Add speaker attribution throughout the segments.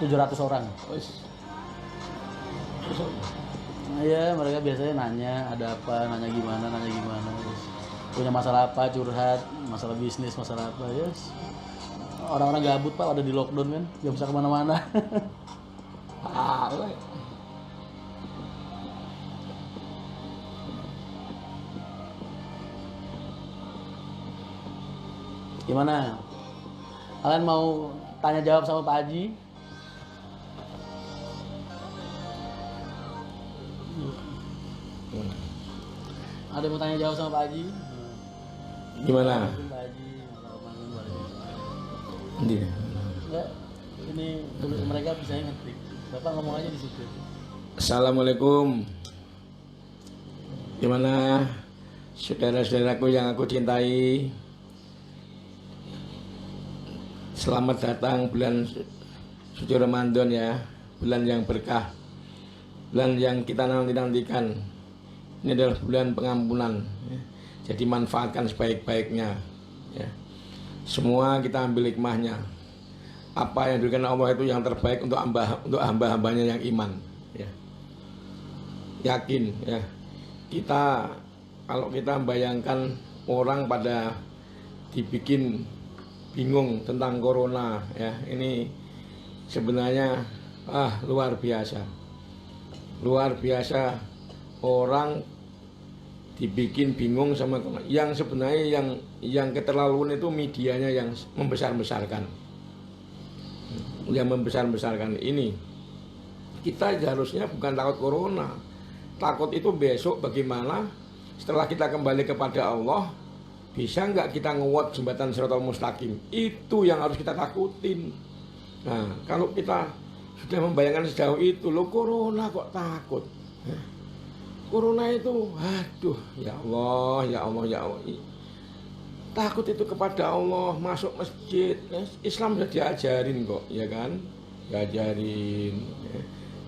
Speaker 1: 700 orang.
Speaker 2: Wis.
Speaker 1: Iya, mereka biasanya nanya ada apa, nanya gimana, terus punya masalah apa, curhat, masalah bisnis, masalah apa, yes. Orang-orang gabut pak, ada di lockdown kan, gak bisa kemana-mana.
Speaker 2: Alay.
Speaker 1: Gimana? Kalian mau tanya jawab sama Pak Haji? Ada yang mau tanya jawab sama Pak Haji?
Speaker 2: Gimana?
Speaker 1: Mungkin Pak Haji, masalah panggung boleh.
Speaker 2: Ndi.
Speaker 1: Enggak, ini tulis mereka bisa ngetik. Bapak ngomong aja di situ.
Speaker 2: Assalamualaikum. Gimana saudara-saudaraku yang aku cintai? Selamat datang bulan suci Ramadan ya, bulan yang berkah, bulan yang kita nanti-nantikan. Ini adalah bulan pengampunan ya. Jadi manfaatkan sebaik-baiknya ya. Semua kita ambil hikmahnya. Apa yang diberikan Allah itu yang terbaik untuk hamba-hambanya yang iman ya. Yakin ya. Kita kalau kita membayangkan orang pada dibikin bingung tentang corona ya, ini sebenarnya luar biasa orang dibikin bingung sama yang sebenarnya yang keterlaluan itu medianya yang membesar-besarkan ini. Kita harusnya bukan takut corona, takut itu besok bagaimana setelah kita kembali kepada Allah, bisa nggak kita ngewot jembatan Shiratal Mustaqim. Itu yang harus kita takutin. Nah, kalau kita sudah membayangkan sejauh itu, lo corona kok takut? Corona itu, aduh, ya Allah. Takut itu kepada Allah, masuk masjid. Islam sudah diajarin kok, ya kan? Diajarin ya.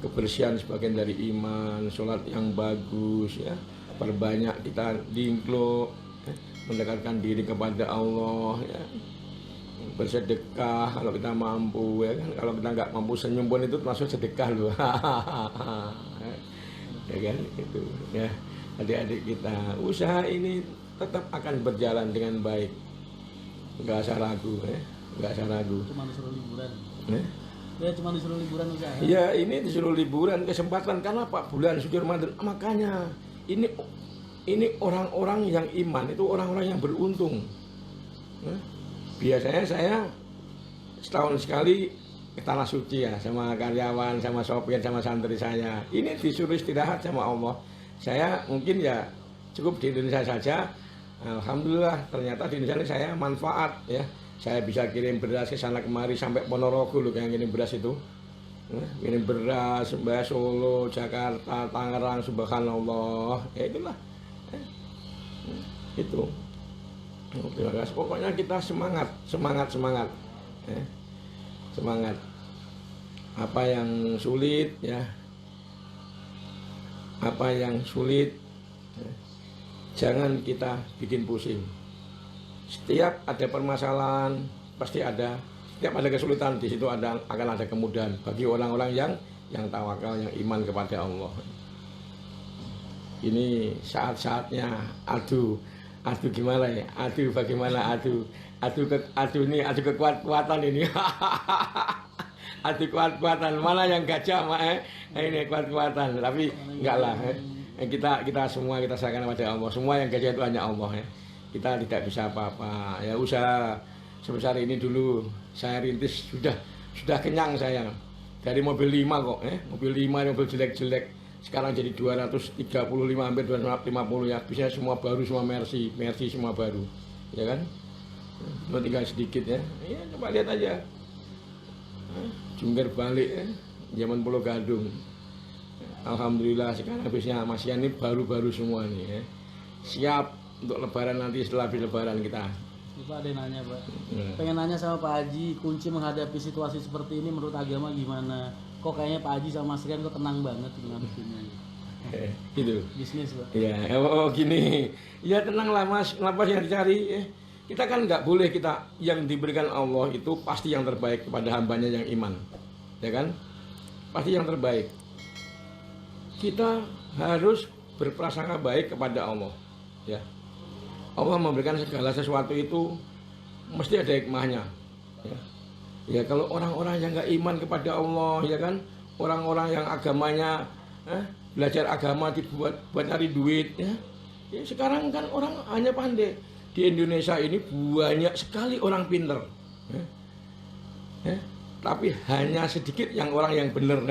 Speaker 2: Kebersihan sebagian dari iman, sholat yang bagus, ya. Perbanyak kita dingklo, ya. Mendekatkan diri kepada Allah, ya. Bersedekah kalau kita mampu, ya kan? Kalau kita nggak mampu senyum pun itu termasuk sedekah loh. Ya kan itu ya, adik-adik kita usaha ini tetap akan berjalan dengan baik, nggak usah ragu ya, nggak usah ragu.
Speaker 1: Cuma disuruh liburan ya, cuma disuruh liburan usaha
Speaker 2: ya. Ini disuruh liburan kesempatan karena Pak bulan suci Ramadan, makanya ini orang-orang yang iman itu orang-orang yang beruntung ya. Biasanya saya setahun sekali ke tanah suci ya, sama karyawan, sama sopir, sama santri saya. Ini disuruh istirahat sama Allah. Saya mungkin ya cukup di Indonesia saja. Alhamdulillah ternyata di Indonesia ini saya manfaat ya. Saya bisa kirim beras ke sana kemari sampai Ponorogo loh yang kirim beras itu. Kirim beras, Mbak Solo, Jakarta, Tangerang, subhanallah. Ya itulah. Itu. Terima kasih. Pokoknya kita semangat. Ya. Semangat. Apa yang sulit ya, jangan kita bikin pusing. Setiap ada permasalahan pasti ada, setiap ada kesulitan di situ akan ada kemudahan bagi orang-orang yang tawakal, yang iman kepada Allah. Ini saat-saatnya adu gimana ya? Bagaimana adu kekuatan ini. Adu kekuatan mana yang gajah ini kekuatan, tapi enggak lah. Kita semua kita serahkan kepada Allah. Semua yang gajah itu hanya Allah ya. Kita tidak bisa apa-apa. Ya usaha sebesar ini dulu saya rintis sudah kenyang saya. Dari mobil 5 kok mobil jelek-jelek sekarang jadi 235 hampir 250 ya. Bisa semua baru, semua Mercy semua baru. Ya kan? Cuma tinggal sedikit ya. Ya coba lihat aja. Jungkir balik ya. Zaman Pulau Gadung. Alhamdulillah sekarang habisnya masih ini baru-baru semua nih ya. Siap untuk lebaran nanti, setelah habis lebaran kita.
Speaker 1: Pak ada yang nanya Pak, pengen nanya sama Pak Haji, kunci menghadapi situasi seperti ini menurut agama gimana? Kok kayaknya Pak Haji sama Mas Rian kok tenang banget ngadepinnya?
Speaker 2: Gitu.
Speaker 1: Bisnis Pak.
Speaker 2: Iya, gini. Ya tenanglah Mas, kenapa yang dicari? Kita kan nggak boleh yang diberikan Allah itu pasti yang terbaik kepada hambanya yang iman. ya kan? Pasti yang terbaik. Kita harus berprasangka baik kepada Allah, ya. Allah memberikan segala sesuatu itu mesti ada hikmahnya, ya. Ya kalau orang-orang yang nggak iman kepada Allah, ya kan, orang-orang yang agamanya belajar agama dibuat buat cari duit, ya. Ya sekarang kan orang hanya pandai. Di Indonesia ini banyak sekali orang pinter, ya. Ya. Tapi hanya sedikit yang orang yang benar.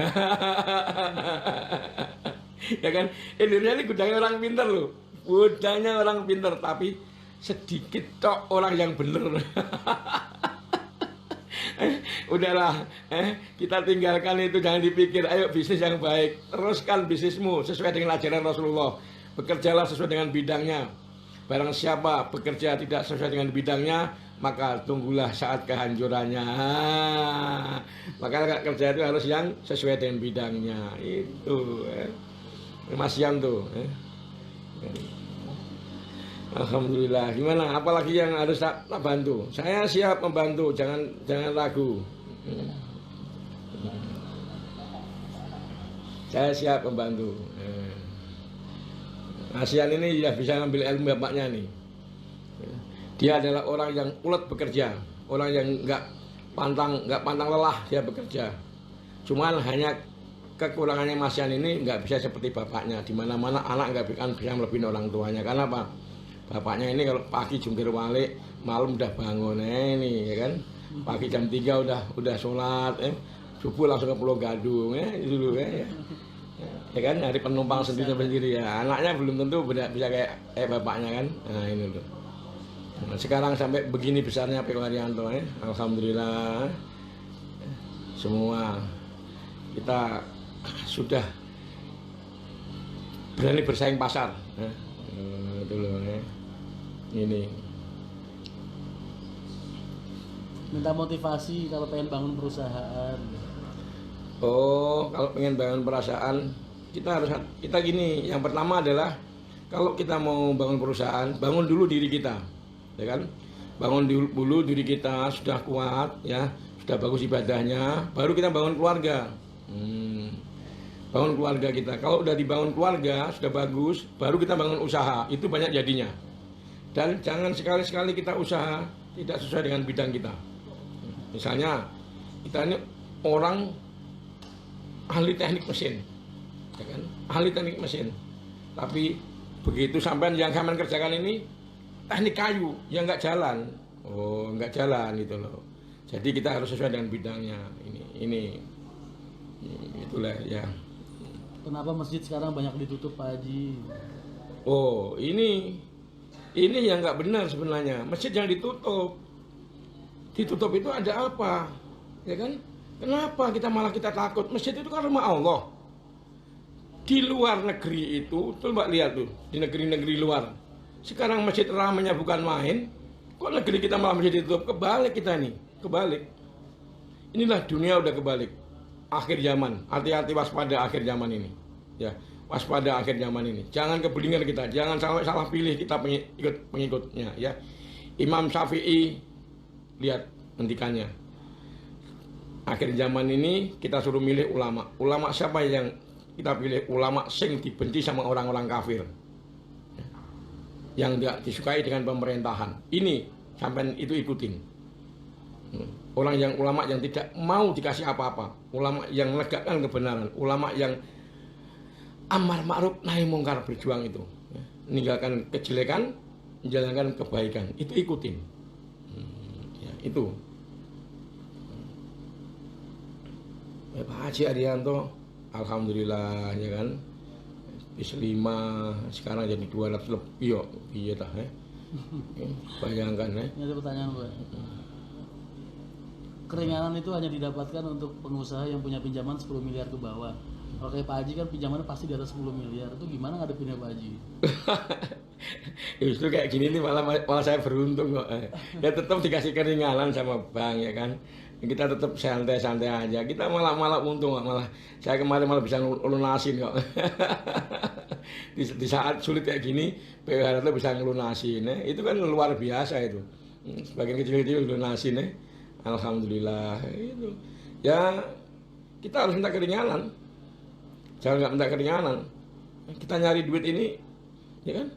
Speaker 2: Ya kan, Indonesia ini gudangnya orang pinter loh, gudangnya orang pinter, tapi sedikit tok orang yang benar. Udahlah, kita tinggalkan itu, jangan dipikir. Ayo bisnis yang baik, teruskan bisnismu sesuai dengan ajaran Rasulullah. Bekerjalah sesuai dengan bidangnya. Barang siapa bekerja tidak sesuai dengan bidangnya, maka tunggulah saat kehancurannya. Maka kerja itu harus yang sesuai dengan bidangnya. Itu Mas Yan tuh. Alhamdulillah. Gimana? Apalagi yang harus tak bantu? Saya siap membantu. Jangan ragu. Saya siap membantu. Asian ini ya bisa ngambil ilmu bapaknya nih. Dia adalah orang yang ulet bekerja, orang yang nggak pantang lelah dia bekerja. Cuman hanya kekurangannya Mas Yan ini nggak bisa seperti bapaknya. Di mana-mana anak nggak bisa melebihin orang tuanya. Karena apa? Bapaknya ini kalau pagi jungkir balik, malam udah bangun ini, ya kan? Pagi jam 3 udah sholat, subuh langsung ke Pulau Gadung, itu dulu ya. Ya kan, nyari penumpang sendiri ya. Anaknya belum tentu bisa kayak bapaknya kan. Nah ini tuh. Nah, sekarang sampai begini besarnya P.O. Haryanto, alhamdulillah. Semua kita sudah berani bersaing pasar. Itu loh, ini.
Speaker 1: Minta motivasi kalau pengen bangun perusahaan.
Speaker 2: Oh, kalau pengen bangun perusahaan, kita gini. Yang pertama adalah kalau kita mau bangun perusahaan, bangun dulu diri kita, ya kan? Bangun dulu diri kita sudah kuat, ya, sudah bagus ibadahnya, baru kita bangun keluarga. Bangun keluarga kita. Kalau udah dibangun keluarga sudah bagus, baru kita bangun usaha. Itu banyak jadinya. Dan jangan sekali-sekali kita usaha tidak sesuai dengan bidang kita. Misalnya kita ini orang ahli teknik mesin, ya kan? Ahli teknik mesin. Tapi begitu sampean yang sampean kerjakan ini teknik kayu yang nggak jalan, nggak jalan gitu loh. Jadi kita harus sesuai dengan bidangnya. Ini itulah ya.
Speaker 1: Kenapa masjid sekarang banyak ditutup, Pak Haji?
Speaker 2: Oh, ini yang nggak benar sebenarnya. Masjid yang ditutup itu ada apa, ya kan? Kenapa kita takut? Masjid itu kan rumah Allah. Di luar negeri itu, tuh Mbak lihat tuh, di negeri-negeri luar. Sekarang masjid ramainya bukan main. Kok negeri kita malah masjid ditutup? Kebalik kita nih, kebalik. Inilah dunia udah kebalik. Akhir zaman, hati-hati waspada akhir zaman ini. Ya, waspada akhir zaman ini. Jangan kebelingan kita, jangan sampai salah pilih kita pengikutnya. Ya, Imam Syafi'i lihat hentikannya. Akhir zaman ini kita suruh milih ulama. Ulama siapa yang kita pilih? Ulama sing dibenci sama orang-orang kafir, yang tidak disukai dengan pemerintahan. Ini sampai itu ikutin. Ulama yang tidak mau dikasih apa-apa, ulama yang menegakkan kebenaran, ulama yang amar ma'ruf nahi mungkar berjuang itu, meninggalkan kejelekan, menjalankan kebaikan, itu ikutin. Ya, itu. Pak Haji Haryanto, alhamdulillah ya kan, bis 5 sekarang jadi 200 lebih yo, iya dah bayangkan
Speaker 1: Ini ada pertanyaan, Pak. Keringanan itu hanya didapatkan untuk pengusaha yang punya pinjaman 10 miliar ke bawah. Kalau kayak Pak Haji kan pinjamannya pasti di atas 10 miliar. Itu gimana ngadepinnya Pak Haji?
Speaker 2: Justru kayak gini nih malah saya beruntung kok. Ya tetap dikasih keringanan sama bank ya kan. Kita tetap santai-santai aja. Kita malah untung kok, malah saya kemarin malah bisa lunasin kok. di saat sulit kayak gini, P.O. Haryanto bisa ngelunasin. Itu kan luar biasa itu. Sebagian kecil-kecil lunasin. Alhamdulillah itu. Ya kita harus minta keringanan. Jangan nggak minta keringanan. Kita nyari duit ini, ya kan?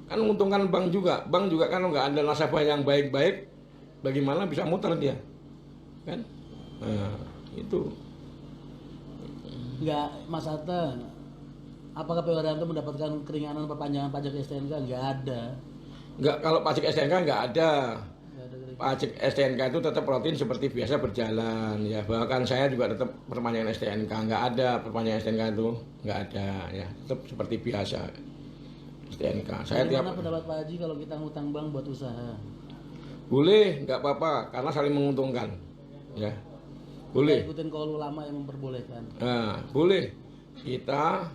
Speaker 2: Kan menguntungkan bank juga. Bank juga kalau nggak ada nasabah yang baik-baik, bagaimana bisa muter dia, kan? Nah, itu.
Speaker 1: Enggak, Mas Atta, apakah Pak Wiranto mendapatkan keringanan perpanjangan pajak STNK? Enggak ada.
Speaker 2: Nggak, kalau pajak STNK nggak ada.
Speaker 1: Enggak ada keringanan.
Speaker 2: Pajak STNK itu tetap rutin seperti biasa berjalan, ya. Bahkan saya juga tetap perpanjangan STNK, nggak ada perpanjangan STNK itu, nggak ada, ya. Tetap seperti biasa STNK. Saya
Speaker 1: Bagaimana
Speaker 2: tiap
Speaker 1: pendapat Pak Haji kalau kita ngutang bank buat usaha?
Speaker 2: boleh, nggak apa-apa, karena saling menguntungkan, ya. Boleh.
Speaker 1: Kita ikutin kaul ulama yang memperbolehkan.
Speaker 2: Nah, boleh. Kita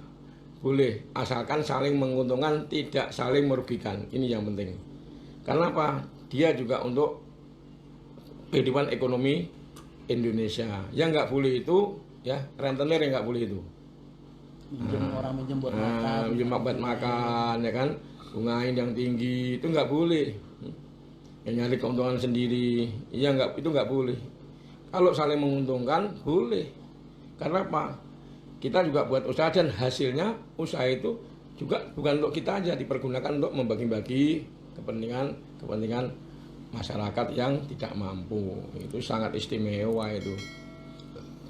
Speaker 2: boleh, asalkan saling menguntungkan, tidak saling merugikan. Ini yang penting. Karena apa? Dia juga untuk kehidupan ekonomi Indonesia. Yang nggak boleh itu, ya, rentenir yang nggak boleh itu.
Speaker 1: Minjem orang minjem buat makan.
Speaker 2: Minjem buat makan, ya kan? Bungain yang tinggi itu nggak boleh. Yang nyari keuntungan sendiri, iya nggak, itu nggak boleh. Kalau saling menguntungkan, boleh. Karena apa? Kita juga buat usaha dan hasilnya usaha itu juga bukan untuk kita aja, dipergunakan untuk membagi-bagi kepentingan masyarakat yang tidak mampu. Itu sangat istimewa itu.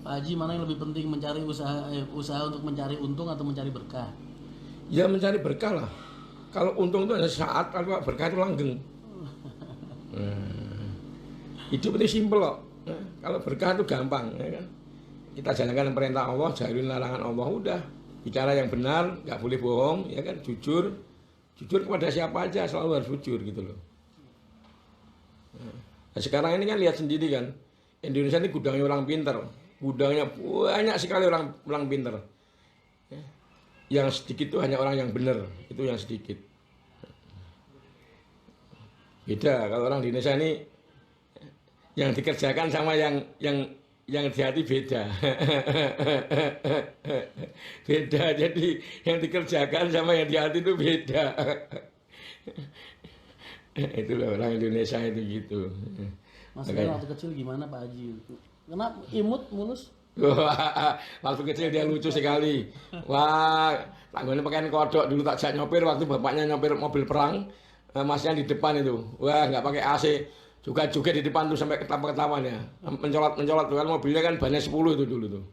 Speaker 1: Pak Haji, mana yang lebih penting, mencari usaha untuk mencari untung atau mencari berkah?
Speaker 2: Ya mencari berkah lah. Kalau untung itu hanya saat, kalau berkah itu langgeng. Hidup itu simpel kok. Kalau berkah itu gampang, ya kan? Kita jalankan perintah Allah, jauhin larangan Allah, udah. Bicara yang benar, nggak boleh bohong, ya kan? Jujur kepada siapa aja, selalu harus jujur gitu loh. Nah, sekarang ini kan lihat sendiri kan, Indonesia ini gudangnya orang pinter, gudangnya banyak sekali orang pinter. Yang sedikit itu hanya orang yang benar, itu yang sedikit. Beda kalau orang di Indonesia ini yang dikerjakan sama yang di hati beda. Beda, jadi yang dikerjakan sama yang di hati itu beda. Itulah orang Indonesia itu gitu.
Speaker 1: Mas waktu kecil gimana Pak Haji? Kenapa imut mulus?
Speaker 2: Wah, waktu kecil dia lucu sekali. Wah, tanggungnya pakaian kodok dulu tak jak nyopir waktu bapaknya nyopir mobil perang, masnya di depan itu. Wah, nggak pakai AC. Juga di depan tuh sampai ketawa-ketawa ya. Mencolot tuh kan mobilnya kan bannya 10 itu dulu tuh.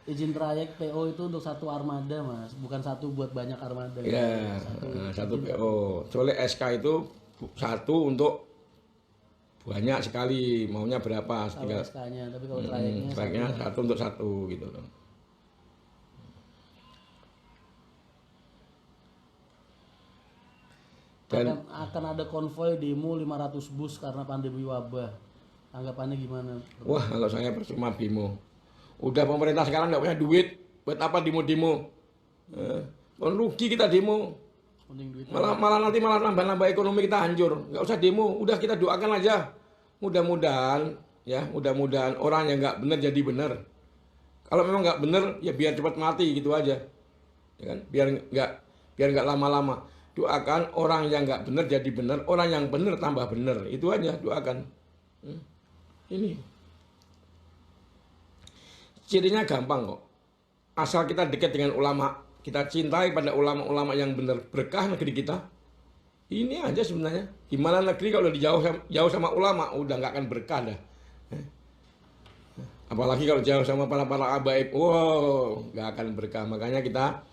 Speaker 1: Izin trayek PO itu untuk satu armada Mas, bukan satu buat banyak armada.
Speaker 2: Ya, satu PO. Soalnya SK itu satu untuk banyak sekali, maunya berapa?
Speaker 1: Kalau SK-nya, tapi kalau trayeknya
Speaker 2: trayeknya satu untuk satu gitu loh. Dan
Speaker 1: akan ada konvoy demo 500 bus karena pandemi wabah. Tanggapannya gimana?
Speaker 2: Wah, kalau saya percuma demo. Udah pemerintah sekarang nggak punya duit, buat apa demo-demo? Rugi kita demo. Malah nanti nambah ekonomi kita hancur. Nggak usah demo, udah kita doakan aja. Mudah-mudahan orang yang nggak benar jadi benar. Kalau memang nggak benar, ya biar cepat mati gitu aja, ya kan? Biar nggak lama-lama. Doakan orang yang nggak benar jadi benar, orang yang benar tambah benar. Itu aja doakan. Ini cirinya gampang kok. Asal kita dekat dengan ulama, kita cintai pada ulama-ulama yang benar, berkah negeri kita. Ini aja sebenarnya. Gimana negeri kalau jauh sama ulama, udah nggak akan berkah dah. Apalagi kalau jauh sama para habaib, wow, nggak akan berkah. Makanya kita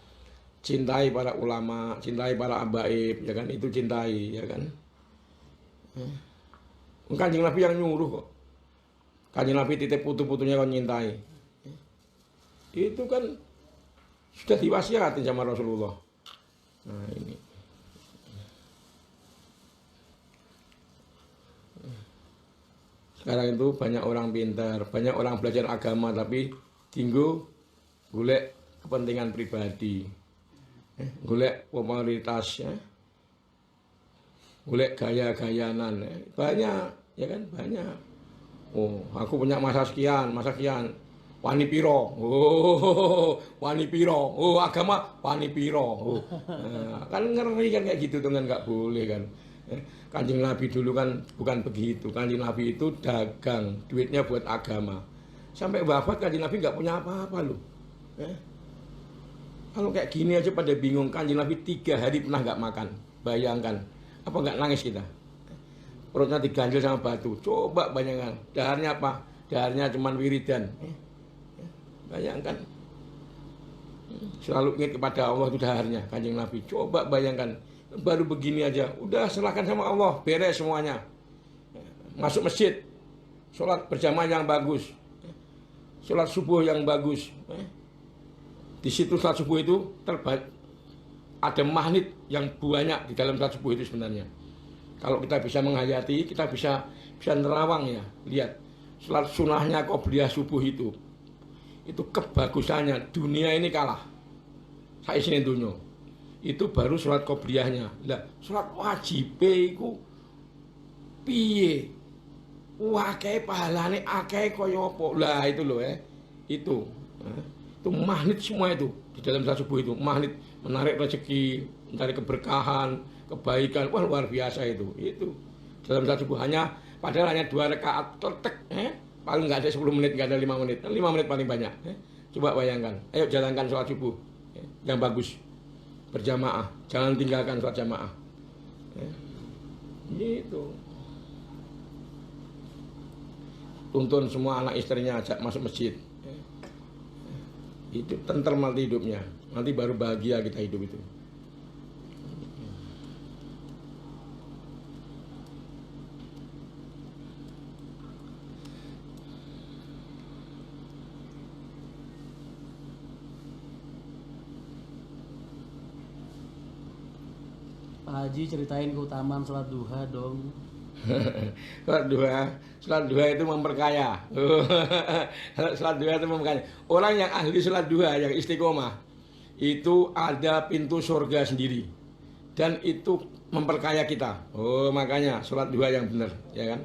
Speaker 2: cintai para ulama, cintai para habaib, ya kan? Itu cintai, ya kan? Kanjeng Nabi yang nyuruh kok. Kanjeng Nabi titip putu-putunya kan nyintai. Itu kan sudah diwasiatin sama Rasulullah. Nah ini. Sekarang itu banyak orang pintar, banyak orang belajar agama tapi tinggu golek kepentingan pribadi, golek popularitas, ya, golek gaya-gayanan, banyak, ya kan banyak. Oh, aku punya masa sekian. wani piro. Oh, wani piro. Oh, agama wani piro. Oh. Nah, kan ngeri kan kayak gitu tuh kan nggak boleh kan. Kanjeng Nabi dulu kan bukan begitu. Kanjeng Nabi itu dagang, duitnya buat agama. Sampai wafat Kanjeng Nabi nggak punya apa-apa loh. Kalau kayak gini aja pada bingung. Kanjeng Nabi 3 hari pernah nggak makan. Bayangkan, apa nggak nangis kita? Perutnya diganjel sama batu. Coba bayangkan, daharnya apa? Daharnya cuman wiridan. Bayangkan, selalu ingat kepada Allah itu daharnya Kanjeng Nabi. Coba bayangkan, baru begini aja, udah serahkan sama Allah, beres semuanya. Masuk masjid, sholat berjamaah yang bagus, sholat subuh yang bagus. Di situ sholat subuh itu terbaik, ada magnet yang banyak di dalam sholat subuh itu sebenarnya. Kalau kita bisa menghayati, kita bisa nerawang ya. Lihat, sholat sunahnya qobliyah subuh itu kebagusannya dunia ini kalah. Saya sini dunia. Itu baru sholat qobliyahnya. Lah, sholat wajib itu piye? Wah, akeh pahalane akeh kaya apa? Lah itu loh Itu. Itu magnet semua itu di dalam sholat subuh itu. Magnet menarik rezeki, mencari keberkahan, kebaikan. Wah, luar biasa itu. Itu dalam sholat subuh padahal hanya 2 rakaat kletek, paling nggak ada 10 menit, nggak ada 5 menit. 5 menit paling banyak. Coba bayangkan. Ayo jalankan sholat subuh yang bagus. Berjamaah. Jangan tinggalkan sholat jamaah. Gitu. Tuntun semua anak istrinya ajak masuk masjid. Itu tentrem nanti hidupnya. Nanti baru bahagia kita hidup itu.
Speaker 1: Pak Haji ceritain keutamaan sholat duha dong.
Speaker 2: Sholat duha itu memperkaya. Sholat duha itu memperkaya. Orang yang ahli sholat duha, yang istiqomah, itu ada pintu surga sendiri, dan itu memperkaya kita. Oh, makanya sholat duha yang benar, ya kan?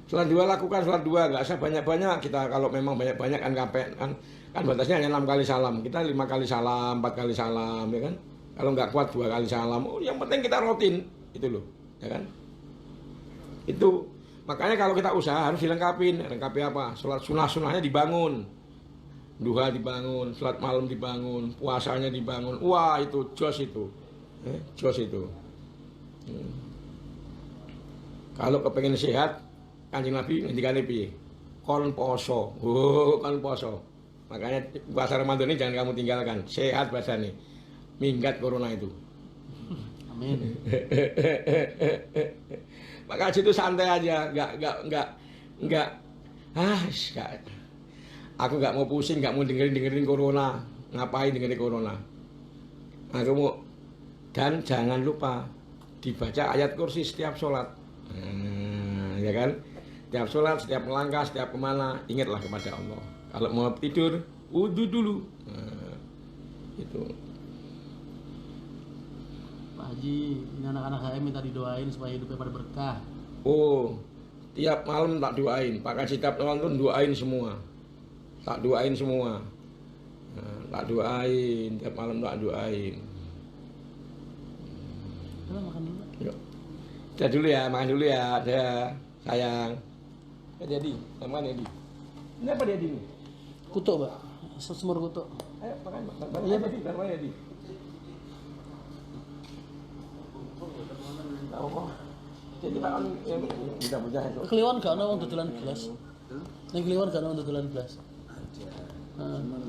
Speaker 2: Sholat duha, lakukan sholat duha, nggak usah banyak-banyak. Kita kalau memang banyak-banyak kan batasnya hanya 6 kali salam. Kita 5 kali salam, 4 kali salam, ya kan? Kalau nggak kuat 2 kali salam. Oh, yang penting kita rutin, itu loh, ya kan? Itu makanya kalau kita usaha harus dilengkapi apa? Sholat sunahnya dibangun, duha dibangun, sholat malam dibangun, puasanya dibangun. Wah, itu jos itu, jos itu. Kalau kepengen sehat, Kanjeng Nabi ngendikane piye? Kon poso. Oh, kon poso. Makanya puasa Ramadan ini jangan kamu tinggalkan. Sehat badannya. Minggat corona itu.
Speaker 1: Amin.
Speaker 2: Maka situ santai aja, enggak. Aku nggak mau pusing, nggak mau dengerin corona. Ngapain dengerin corona? Aku mau, dan jangan lupa dibaca ayat kursi setiap sholat. Ya kan? Setiap sholat, setiap melangkah, setiap kemana, ingatlah kepada Allah. Kalau mau tidur, wudhu dulu. Itu.
Speaker 1: Pak Haji, ini anak-anak saya minta didoain supaya hidupnya pada berkah.
Speaker 2: Oh, tiap malam tak doain. Pak Haji tiap malam tuh doain semua. Tak doain semua. Tak doain, tiap malam tak doain.
Speaker 1: Kita makan dulu.
Speaker 2: Yuk. Udah dulu ya, makan dulu ya. Dah, sayang. Jadi, makan Dedi. Ini apa Dedi ini?
Speaker 1: Kutuk, Pak. Semur kutuk.
Speaker 2: Ayo makan.
Speaker 1: Iya, Pak.
Speaker 2: Makan Dedi. Jadi Pak on bisa bocah itu.
Speaker 1: Kliwon gak ono wong dodolan gelas. Ning kliwon gak ono dodolan gelas.
Speaker 3: Cuman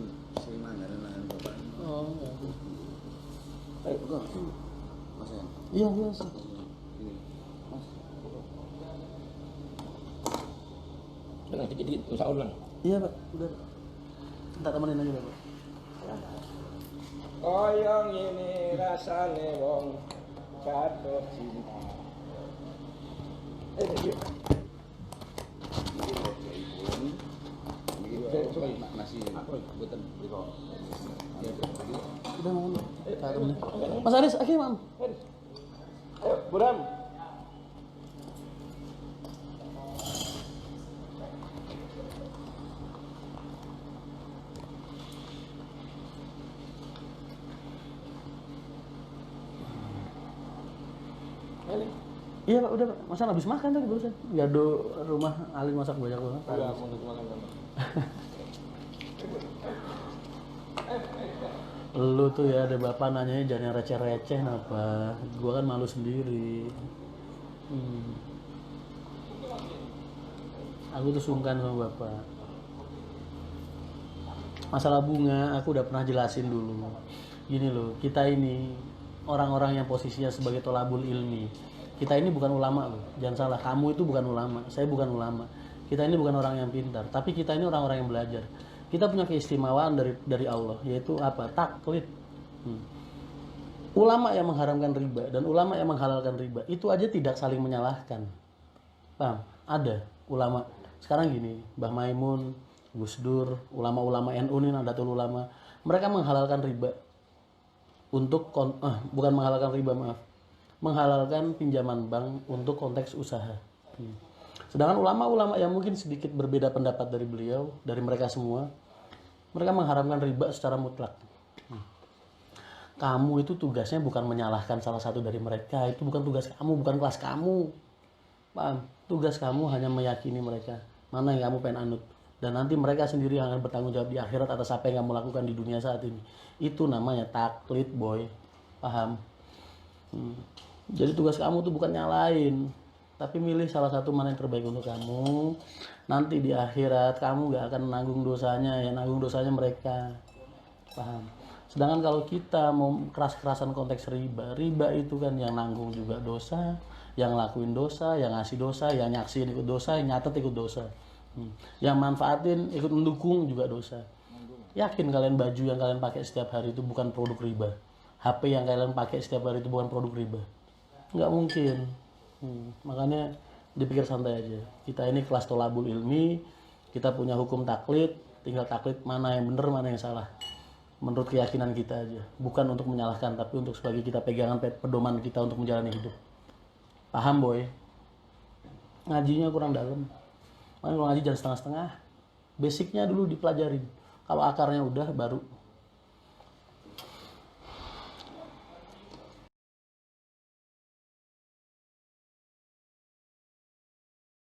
Speaker 3: sing manggaran Bapak.
Speaker 1: Oh, ya.
Speaker 2: Ayo,
Speaker 3: Mas Yan.
Speaker 1: Iya, iya.
Speaker 3: Ini. Mas.
Speaker 2: Tenang dikit-dikit, usah ulang.
Speaker 1: Iya, Pak. Udah. Entar temenin aja, Pak.
Speaker 2: Koyong ini rasane wong jatuh cinta. Yuk.
Speaker 3: Nasi buatan biko.
Speaker 1: Udah mau. Entar temenin. Mas Aris, oke, Mam.
Speaker 2: Ayo, Buram. Ini.
Speaker 1: Iya Pak, udah Pak. Masa habis makan tadi barusan. Gado rumah Alin masak banyak banget.
Speaker 2: Udah, mau makan sama.
Speaker 1: Lu tuh ya ada bapak nanyanya jangan yang receh-receh kenapa? Gua kan malu sendiri. Aku tuh sungkan sama bapak. Masalah bunga aku udah pernah jelasin dulu. Gini loh, kita ini orang-orang yang posisinya sebagai tolabul ilmi. Kita ini bukan ulama loh. Jangan salah, kamu itu bukan ulama, saya bukan ulama. Kita ini bukan orang yang pintar, tapi kita ini orang-orang yang belajar. Kita punya keistimewaan dari Allah, yaitu apa? Taklid. Ulama yang mengharamkan riba dan ulama yang menghalalkan riba itu aja tidak saling menyalahkan. Paham? Ada ulama. Sekarang gini, Mbah Maimun, Gus Dur, ulama-ulama NU nih, Nahdlatul Ulama, mereka menghalalkan riba untuk bukan menghalalkan riba, maaf. Menghalalkan pinjaman bank untuk konteks usaha. Sedangkan ulama-ulama yang mungkin sedikit berbeda pendapat dari beliau, dari mereka semua, mereka mengharamkan riba secara mutlak. Kamu itu tugasnya bukan menyalahkan salah satu dari mereka, itu bukan tugas kamu, bukan kelas kamu. Paham? Tugas kamu hanya meyakini mereka, mana yang kamu pengen anut. Dan nanti mereka sendiri yang akan bertanggung jawab di akhirat atas apa yang kamu lakukan di dunia saat ini. Itu namanya taklid, boy. Paham? Jadi tugas kamu tuh bukan nyalain, tapi milih salah satu mana yang terbaik untuk kamu. Nanti di akhirat kamu gak akan menanggung dosanya, yang nanggung dosanya mereka. Paham? Sedangkan kalau kita mau keras-kerasan konteks riba itu kan yang nanggung juga dosa, yang lakuin dosa, yang ngasih dosa, yang nyaksiin ikut dosa, yang nyatet ikut dosa. Yang manfaatin ikut mendukung juga dosa. Yakin kalian baju yang kalian pakai setiap hari itu bukan produk riba? HP yang kalian pakai setiap hari itu bukan produk riba? Nggak mungkin. Makanya dipikir santai aja. Kita ini kelas tolabul ilmi, kita punya hukum taklid, tinggal taklid mana yang benar mana yang salah. Menurut keyakinan kita aja, bukan untuk menyalahkan, tapi untuk sebagai kita pegangan pedoman kita untuk menjalani hidup. Paham boy? Ngajinya kurang dalam. Makanya kalau ngaji jangan setengah-setengah. Basicnya dulu dipelajarin. Kalau akarnya udah baru